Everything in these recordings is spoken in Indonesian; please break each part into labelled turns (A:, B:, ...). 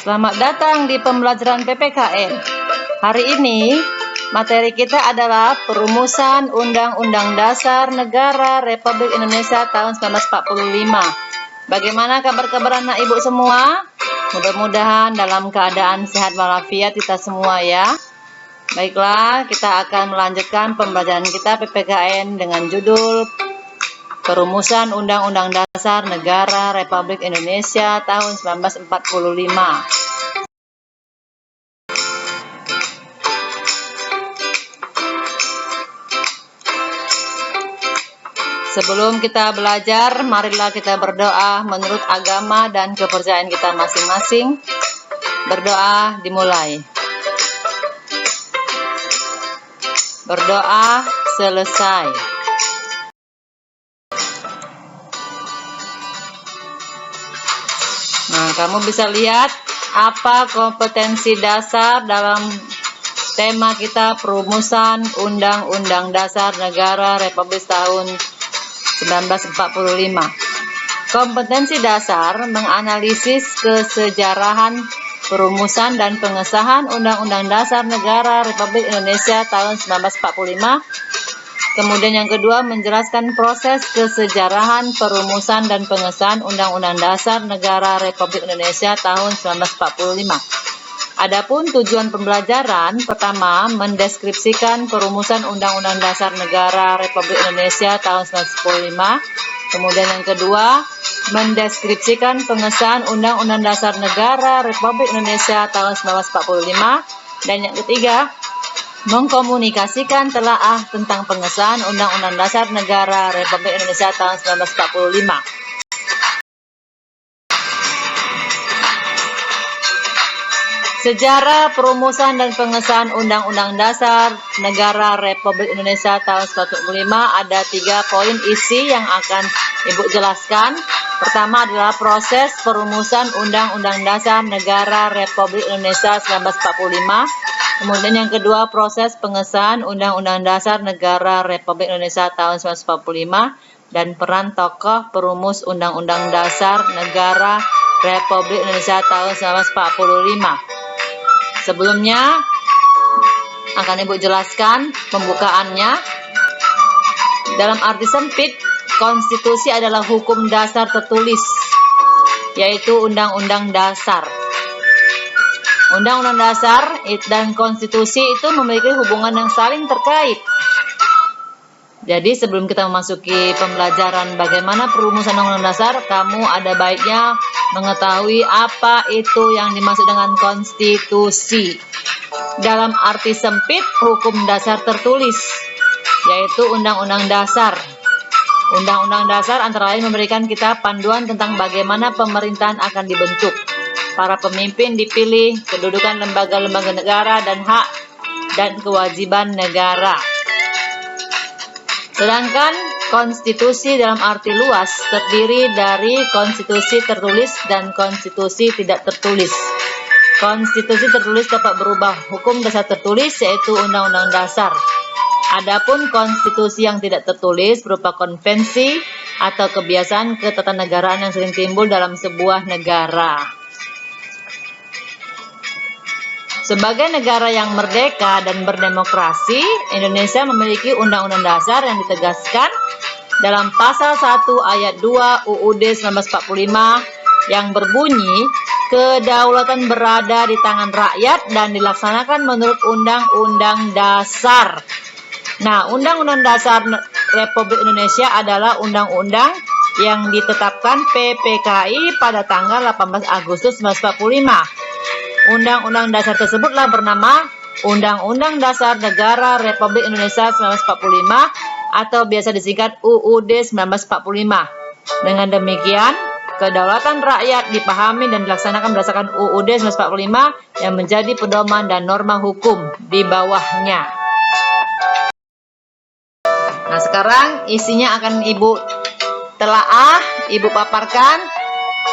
A: Selamat datang di pembelajaran PPKN. Hari ini materi kita adalah perumusan Undang-Undang Dasar Negara Republik Indonesia tahun 1945. Bagaimana kabar-kabar anak ibu semua? Mudah-mudahan dalam keadaan sehat walafiat kita semua ya. Baiklah, kita akan melanjutkan pembelajaran kita PPKN dengan judul Perumusan Undang-Undang Dasar Negara Republik Indonesia tahun 1945. Sebelum kita belajar, marilah kita berdoa menurut agama dan kepercayaan kita masing-masing. Berdoa dimulai. Berdoa selesai. Nah, kamu bisa lihat apa kompetensi dasar dalam tema kita perumusan Undang-Undang Dasar Negara Republik tahun 1945. Kompetensi dasar menganalisis kesejarahan perumusan dan pengesahan Undang-Undang Dasar Negara Republik Indonesia tahun 1945. Kemudian yang kedua, menjelaskan proses kesejarahan perumusan dan pengesahan Undang-Undang Dasar Negara Republik Indonesia tahun 1945. Adapun tujuan pembelajaran, pertama, mendeskripsikan perumusan Undang-Undang Dasar Negara Republik Indonesia tahun 1945. Kemudian yang kedua, mendeskripsikan pengesahan Undang-Undang Dasar Negara Republik Indonesia tahun 1945. Dan yang ketiga, mengkomunikasikan telaah tentang pengesahan Undang-Undang Dasar Negara Republik Indonesia tahun 1945. Sejarah perumusan dan pengesahan Undang-Undang Dasar Negara Republik Indonesia tahun 1945 ada 3 poin isi yang akan Ibu jelaskan. Pertama adalah proses perumusan Undang-Undang Dasar Negara Republik Indonesia 1945. Kemudian yang kedua, proses pengesahan Undang-Undang Dasar Negara Republik Indonesia tahun 1945 dan peran tokoh perumus Undang-Undang Dasar Negara Republik Indonesia tahun 1945. Sebelumnya akan Ibu jelaskan pembukaannya. Dalam arti sempit, konstitusi adalah hukum dasar tertulis, yaitu Undang-Undang Dasar. Undang-Undang Dasar dan konstitusi itu memiliki hubungan yang saling terkait. Jadi sebelum kita memasuki pembelajaran bagaimana perumusan Undang-Undang Dasar, kamu ada baiknya mengetahui apa itu yang dimaksud dengan konstitusi. Dalam arti sempit, hukum dasar tertulis, yaitu Undang-Undang Dasar. Undang-Undang Dasar antara lain memberikan kita panduan tentang bagaimana pemerintahan akan dibentuk, para pemimpin dipilih, kedudukan lembaga-lembaga negara, dan hak dan kewajiban negara. Sedangkan konstitusi dalam arti luas terdiri dari konstitusi tertulis dan konstitusi tidak tertulis. Konstitusi tertulis dapat berubah hukum dasar tertulis, yaitu Undang-Undang Dasar. Adapun konstitusi yang tidak tertulis berupa konvensi atau kebiasaan ketatanegaraan yang sering timbul dalam sebuah negara. Sebagai negara yang merdeka dan berdemokrasi, Indonesia memiliki Undang-Undang Dasar yang ditegaskan dalam Pasal 1 Ayat 2 UUD 1945 yang berbunyi, kedaulatan berada di tangan rakyat dan dilaksanakan menurut Undang-Undang Dasar. Nah, Undang-Undang Dasar Republik Indonesia adalah undang-undang yang ditetapkan PPKI pada tanggal 18 Agustus 1945. Undang-Undang Dasar tersebutlah bernama Undang-Undang Dasar Negara Republik Indonesia 1945 atau biasa disingkat UUD 1945. Dengan demikian, kedaulatan rakyat dipahami dan dilaksanakan berdasarkan UUD 1945 yang menjadi pedoman dan norma hukum di bawahnya. Nah, sekarang isinya akan Ibu telaah, Ibu paparkan.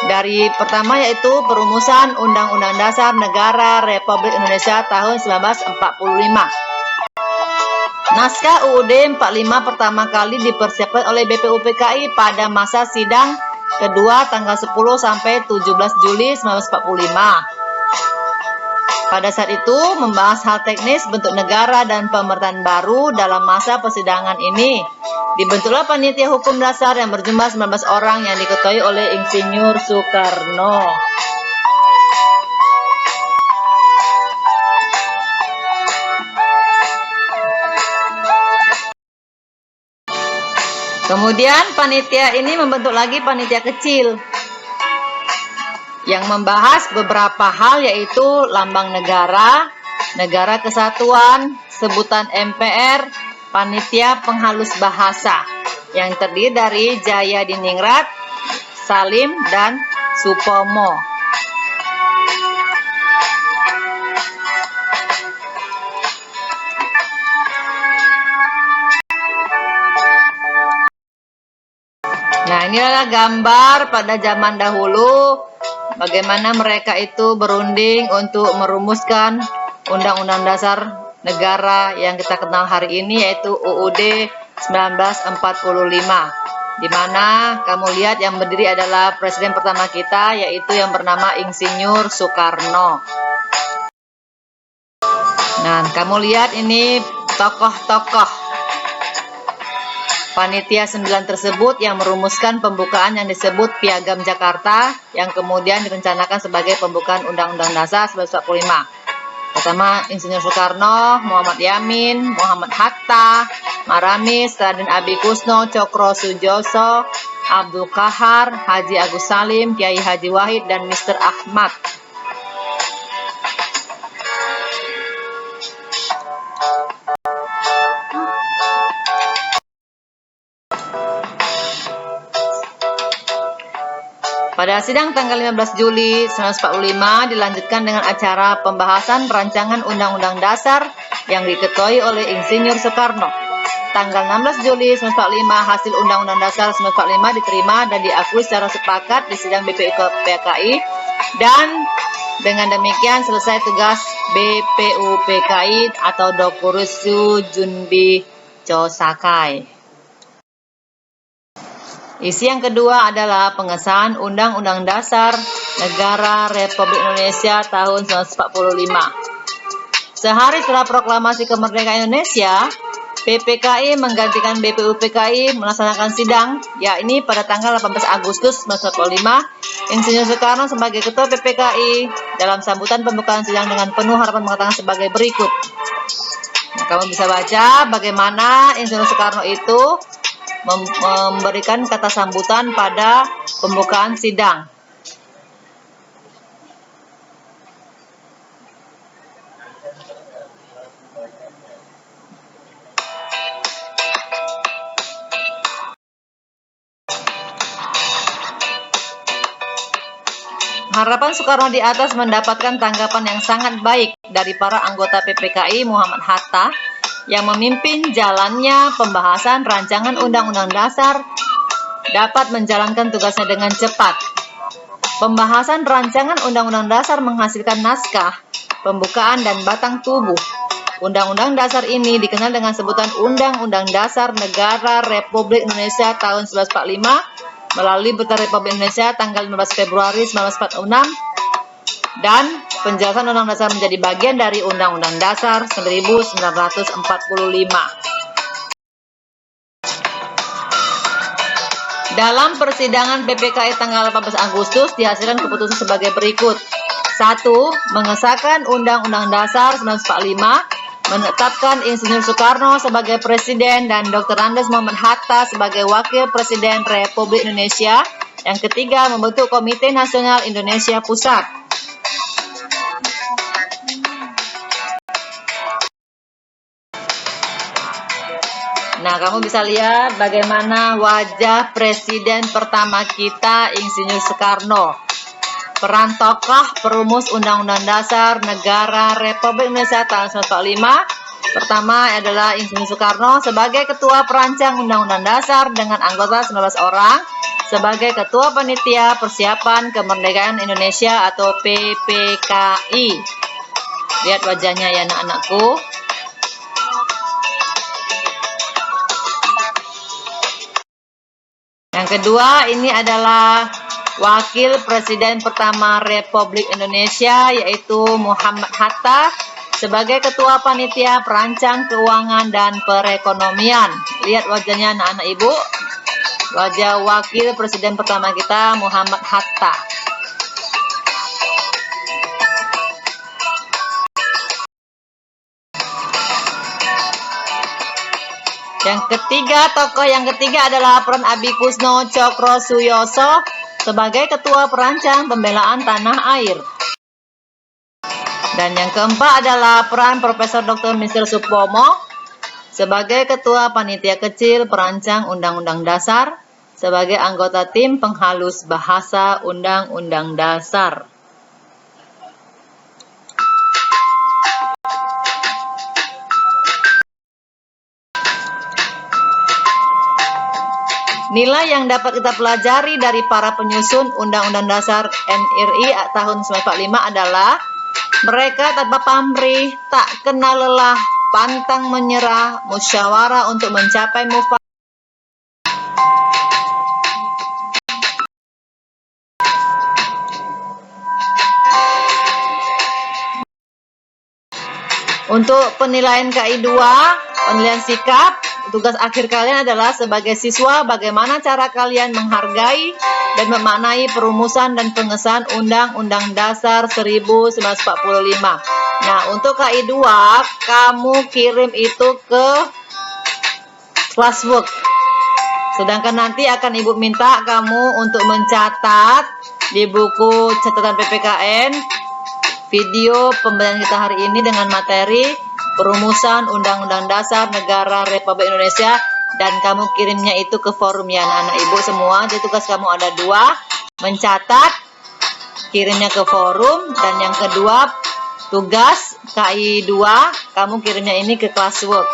A: Dari pertama yaitu perumusan Undang-Undang Dasar Negara Republik Indonesia tahun 1945. Naskah UUD 45 pertama kali dipersiapkan oleh BPUPKI pada masa sidang kedua tanggal 10 sampai 17 Juli 1945. Pada saat itu membahas hal teknis bentuk negara dan pemerintahan baru dalam masa persidangan ini. Dibentuklah panitia hukum dasar yang berjumlah 19 orang yang diketuai oleh Insinyur Soekarno. Kemudian panitia ini membentuk lagi panitia kecil yang membahas beberapa hal, yaitu lambang negara, negara kesatuan, sebutan MPR, panitia penghalus bahasa yang terdiri dari Jaya Diningrat, Salim, dan Supomo. Nah, ini adalah gambar pada zaman dahulu bagaimana mereka itu berunding untuk merumuskan Undang-Undang Dasar Negara yang kita kenal hari ini, yaitu UUD 1945. Di mana kamu lihat yang berdiri adalah presiden pertama kita, yaitu yang bernama Insinyur Soekarno. Nah, kamu lihat ini tokoh-tokoh panitia 9 tersebut yang merumuskan pembukaan yang disebut Piagam Jakarta, yang kemudian direncanakan sebagai pembukaan Undang-Undang Dasar 1945. Pertama Insinyur Soekarno, Muhammad Yamin, Muhammad Hatta, Maramis, Raden Abi Kusno, Cokro Sujoso, Abdul Kahar, Haji Agus Salim, Kiai Haji Wahid, dan Mr. Ahmad. Pada sidang tanggal 15 Juli 1945 dilanjutkan dengan acara pembahasan rancangan Undang-Undang Dasar yang diketuai oleh Insinyur Soekarno. Tanggal 16 Juli 1945 hasil Undang-Undang Dasar 1945 diterima dan diakui secara sepakat di sidang BPUPKI, dan dengan demikian selesai tugas BPUPKI atau Dokurusu Junbi Chosakai. Isi yang kedua adalah pengesahan Undang-Undang Dasar Negara Republik Indonesia tahun 1945. Sehari setelah proklamasi kemerdekaan Indonesia, PPKI menggantikan BPUPKI melaksanakan sidang, yakni pada tanggal 18 Agustus 1945, Insinyur Soekarno sebagai Ketua PPKI dalam sambutan pembukaan sidang dengan penuh harapan mengatakan sebagai berikut. Nah, kamu bisa baca bagaimana Insinyur Soekarno itu memberikan kata sambutan pada pembukaan sidang. Harapan Soekarno di atas mendapatkan tanggapan yang sangat baik dari para anggota PPKI Muhammad Hatta yang memimpin jalannya pembahasan rancangan Undang-Undang Dasar dapat menjalankan tugasnya dengan cepat. Pembahasan rancangan Undang-Undang Dasar menghasilkan naskah, pembukaan, dan batang tubuh. Undang-Undang Dasar ini dikenal dengan sebutan Undang-Undang Dasar Negara Republik Indonesia tahun 1945 melalui Berita Republik Indonesia tanggal 15 Februari 1946, dan penjelasan Undang-Undang Dasar menjadi bagian dari Undang-Undang Dasar 1945. Dalam persidangan PPKI tanggal 18 Agustus dihasilkan keputusan sebagai berikut. 1. Mengesahkan Undang-Undang Dasar 1945, menetapkan Insinyur Soekarno sebagai Presiden dan Dr. Andes Muhammad Hatta sebagai Wakil Presiden Republik Indonesia. Yang ketiga, membentuk Komite Nasional Indonesia Pusat. Nah, kamu bisa lihat bagaimana wajah presiden pertama kita, Insinyur Soekarno. Peran tokoh perumus Undang-Undang Dasar Negara Republik Indonesia tahun 1945. Pertama adalah Insinyur Soekarno sebagai Ketua Perancang Undang-Undang Dasar dengan anggota 19 orang, sebagai Ketua Panitia Persiapan Kemerdekaan Indonesia atau PPKI. Lihat wajahnya ya anak-anakku. Yang kedua, ini adalah Wakil Presiden pertama Republik Indonesia yaitu Muhammad Hatta sebagai Ketua Panitia Perancang Keuangan dan Perekonomian. Lihat wajahnya anak-anak ibu. Wajah Wakil Presiden pertama kita Muhammad Hatta. Tokoh yang ketiga adalah peran Abi Kusno Cokrosuyoso sebagai Ketua Perancang Pembelaan Tanah Air. Dan yang keempat adalah peran Profesor Dr. Mr. Supomo sebagai Ketua Panitia Kecil Perancang Undang-Undang Dasar sebagai anggota tim penghalus bahasa Undang-Undang Dasar. Nilai yang dapat kita pelajari dari para penyusun Undang-Undang Dasar NRI tahun 1945 adalah mereka tanpa pamrih, tak kenal lelah, pantang menyerah, musyawarah untuk mencapai mufakat. Untuk penilaian KI 2, penilaian sikap, tugas akhir kalian adalah sebagai siswa bagaimana cara kalian menghargai dan memaknai perumusan dan pengesahan Undang-Undang Dasar 1945. Nah, untuk KI 2, kamu kirim itu ke classwork. Sedangkan nanti akan Ibu minta kamu untuk mencatat di buku catatan PPKN video pembelajaran kita hari ini dengan materi perumusan Undang-Undang Dasar Negara Republik Indonesia, dan kamu kirimnya itu ke forum ya anak-anak ibu semua. Jadi tugas kamu ada 2, mencatat, kirimnya ke forum, dan yang kedua tugas KI 2 kamu kirimnya ini ke classwork.